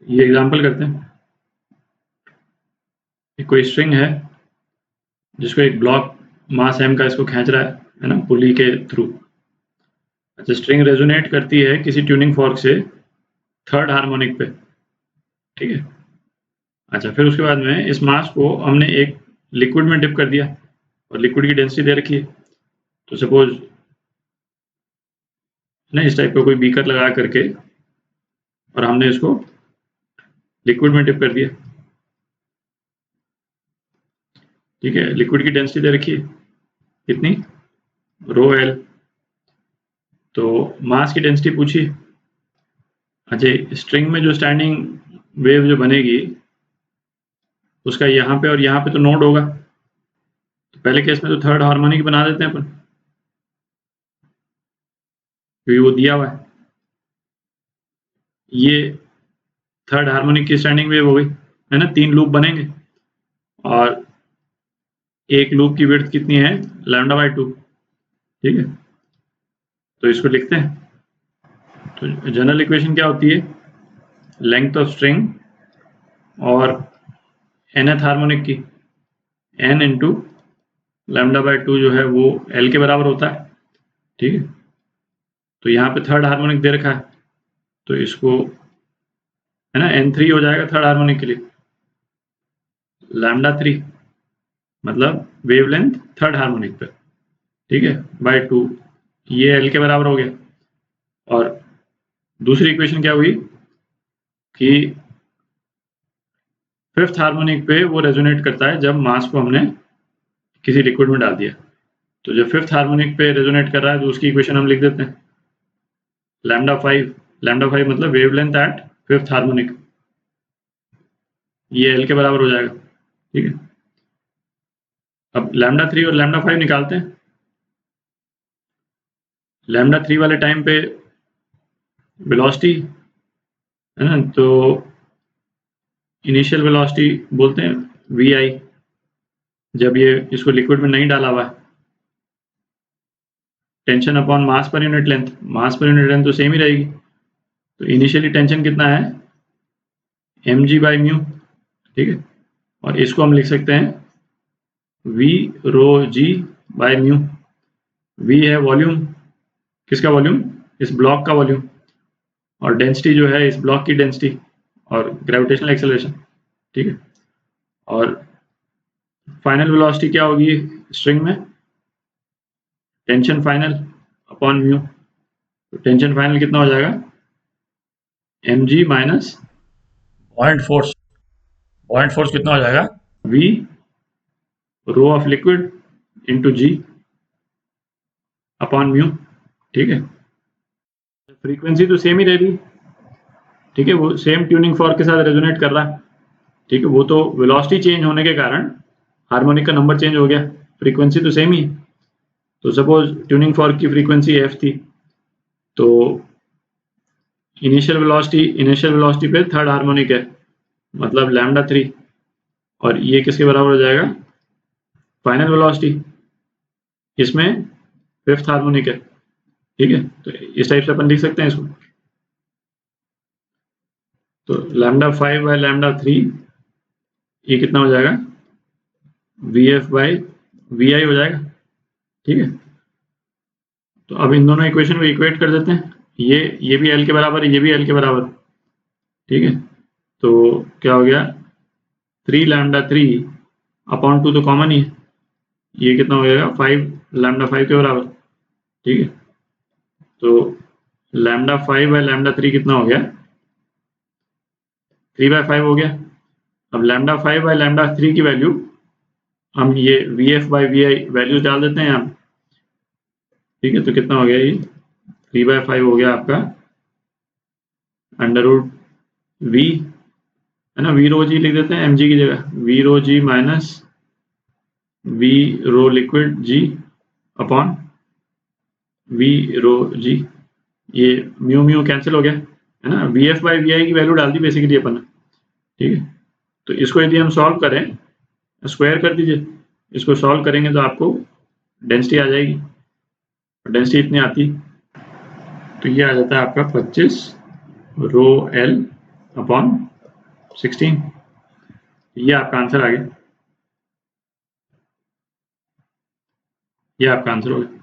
ये एग्जांपल करते हैं। कोई स्ट्रिंग है जिसको एक ब्लॉक मास m का इसको खींच रहा है ना, पुली के थ्रू। अच्छा, स्ट्रिंग रेजोनेट करती है किसी ट्यूनिंग फॉर्क से थर्ड हार्मोनिक पे, ठीक है। अच्छा, फिर उसके बाद में इस मास को हमने एक लिक्विड में डिप कर दिया और लिक्विड की डेंसिटी दे रखी है। तो सपोज ना इस टाइप का कोई बीकर लगा करके और हमने इसको लिक्विड में डिप कर दिया, ठीक है। लिक्विड की डेंसिटी दे रखी है कितनी, रो एल। तो मास की डेंसिटी पूछी। अच्छा, स्ट्रिंग में जो स्टैंडिंग वेव जो बनेगी उसका यहाँ पे और यहाँ पे तो नोड होगा। तो पहले केस में तो थर्ड हार्मोनिक बना देते हैं अपन, क्योंकि वो दिया हुआ है। ये थर्ड हार्मोनिक की स्टैंडिंग वेव हो गई, है ना। 3 लूप बनेंगे और एक लूप की विड्थ कितनी है, λ/2, ठीक है। तो इसको लिखते हैं। तो जनरल इक्वेशन क्या होती है, लेंथ ऑफ स्ट्रिंग और nth हार्मोनिक की n इंटू λ/2 जो है वो l के बराबर होता है, ठीक है। तो यहाँ पे थर्ड हार्मोनिक दे रखा है, तो इसको है ना n3 हो जाएगा थर्ड हार्मोनिक के लिए, λ3 मतलब वेवलेंथ थर्ड हार्मोनिक पे, ठीक है, बाय 2, ये l के बराबर हो गया। और दूसरी इक्वेशन क्या हुई कि फिफ्थ हार्मोनिक पे वो रेजोनेट करता है जब मास को हमने किसी लिक्विड में डाल दिया। तो जब फिफ्थ हार्मोनिक पे रेजोनेट कर रहा है तो उसकी इक्वेशन हम लिख देते हैं λ5 मतलब वेवलेंथ एट फिफ्थ हार्मोनिक, ये l के बराबर हो जाएगा, ठीक है। अब λ3 और λ5 निकालते हैं। λ3 वाले टाइम पे वेलोसिटी है ना, तो इनिशियल वेलोसिटी बोलते हैं vi, जब ये इसको लिक्विड में नहीं डाला हुआ है। Tension upon mass per unit length, मास पर यूनिट लेंथ तो सेम ही रहेगी। तो इनिशियली टेंशन कितना है, mg/μ, ठीक है। और इसको हम लिख सकते हैं v rho g by mu. v है वॉल्यूम, किसका वॉल्यूम, इस ब्लॉक का वॉल्यूम, और डेंसिटी जो है इस ब्लॉक की डेंसिटी और ग्रेविटेशनल एक्सेलरेशन, ठीक है। और फाइनल वेलोसिटी क्या होगी स्ट्रिंग में, टेंशन फाइनल अपॉन म्यू। तो टेंशन फाइनल कितना हो जाएगा, mg minus buoyant force, buoyant force कितना हो जाएगा, v rho of liquid into g upon mu, ठीक है। फ्रीक्वेंसी तो सेम ही रह रही, ठीक है, वो सेम ट्यूनिंग फॉर्क के साथ रेजोनेट कर रहा है, ठीक है। वो तो वेलोसिटी चेंज होने के कारण हार्मोनिक का नंबर चेंज हो गया, फ्रीक्वेंसी तो सेम ही है। तो सपोज ट्यूनिंग फॉर्क की फ्रीक्वेंसी f थी, तो इनिशियल वेलोसिटी पे थर्ड हार्मोनिक है मतलब λ3, और ये किसके बराबर हो जाएगा, फाइनल वेलोसिटी, इसमें फिफ्थ हार्मोनिक है, ठीक है। तो इस टाइप से अपन लिख सकते हैं इसको। तो λ5/λ3 ये कितना हो जाएगा, vf/vi हो जाएगा, ठीक है। तो अब इन दोनों इक्वेशन को इक्वेट कर देते हैं। ये भी l के बराबर है, ये भी l के बराबर, ठीक है। तो क्या हो गया, 3λ3 अपॉन 2 तो कॉमन ही है, ये कितना हो जाएगा 5λ5 के बराबर, ठीक है। तो λ5/λ3 कितना हो गया, 3/5 हो गया। अब λ5/λ3 की वैल्यू हम ये vf/vi वैल्यूज डाल देते हैं यहाँ, ठीक है। तो कितना हो गया, ये 3/5 हो गया आपका √v, है ना, v रो g लिख देते हैं mg की जगह, v rho g minus v रो liquid g upon v rho g, ये म्यू म्यू कैंसिल हो गया, है ना। vf/vi की वैल्यू डाल दी बेसिकली अपन ने, ठीक है। तो इसको यदि हम सॉल्व करें, स्क्वायर कर दीजिए, इसको सॉल्व करेंगे तो आपको डेंसिटी आ जाएगी, डेंसिटी इतनी आती, तो ये आ जाता है आपका 25 रो एल अपॉन 16। ये आपका आंसर आ गया, ये आपका आंसर हो गया।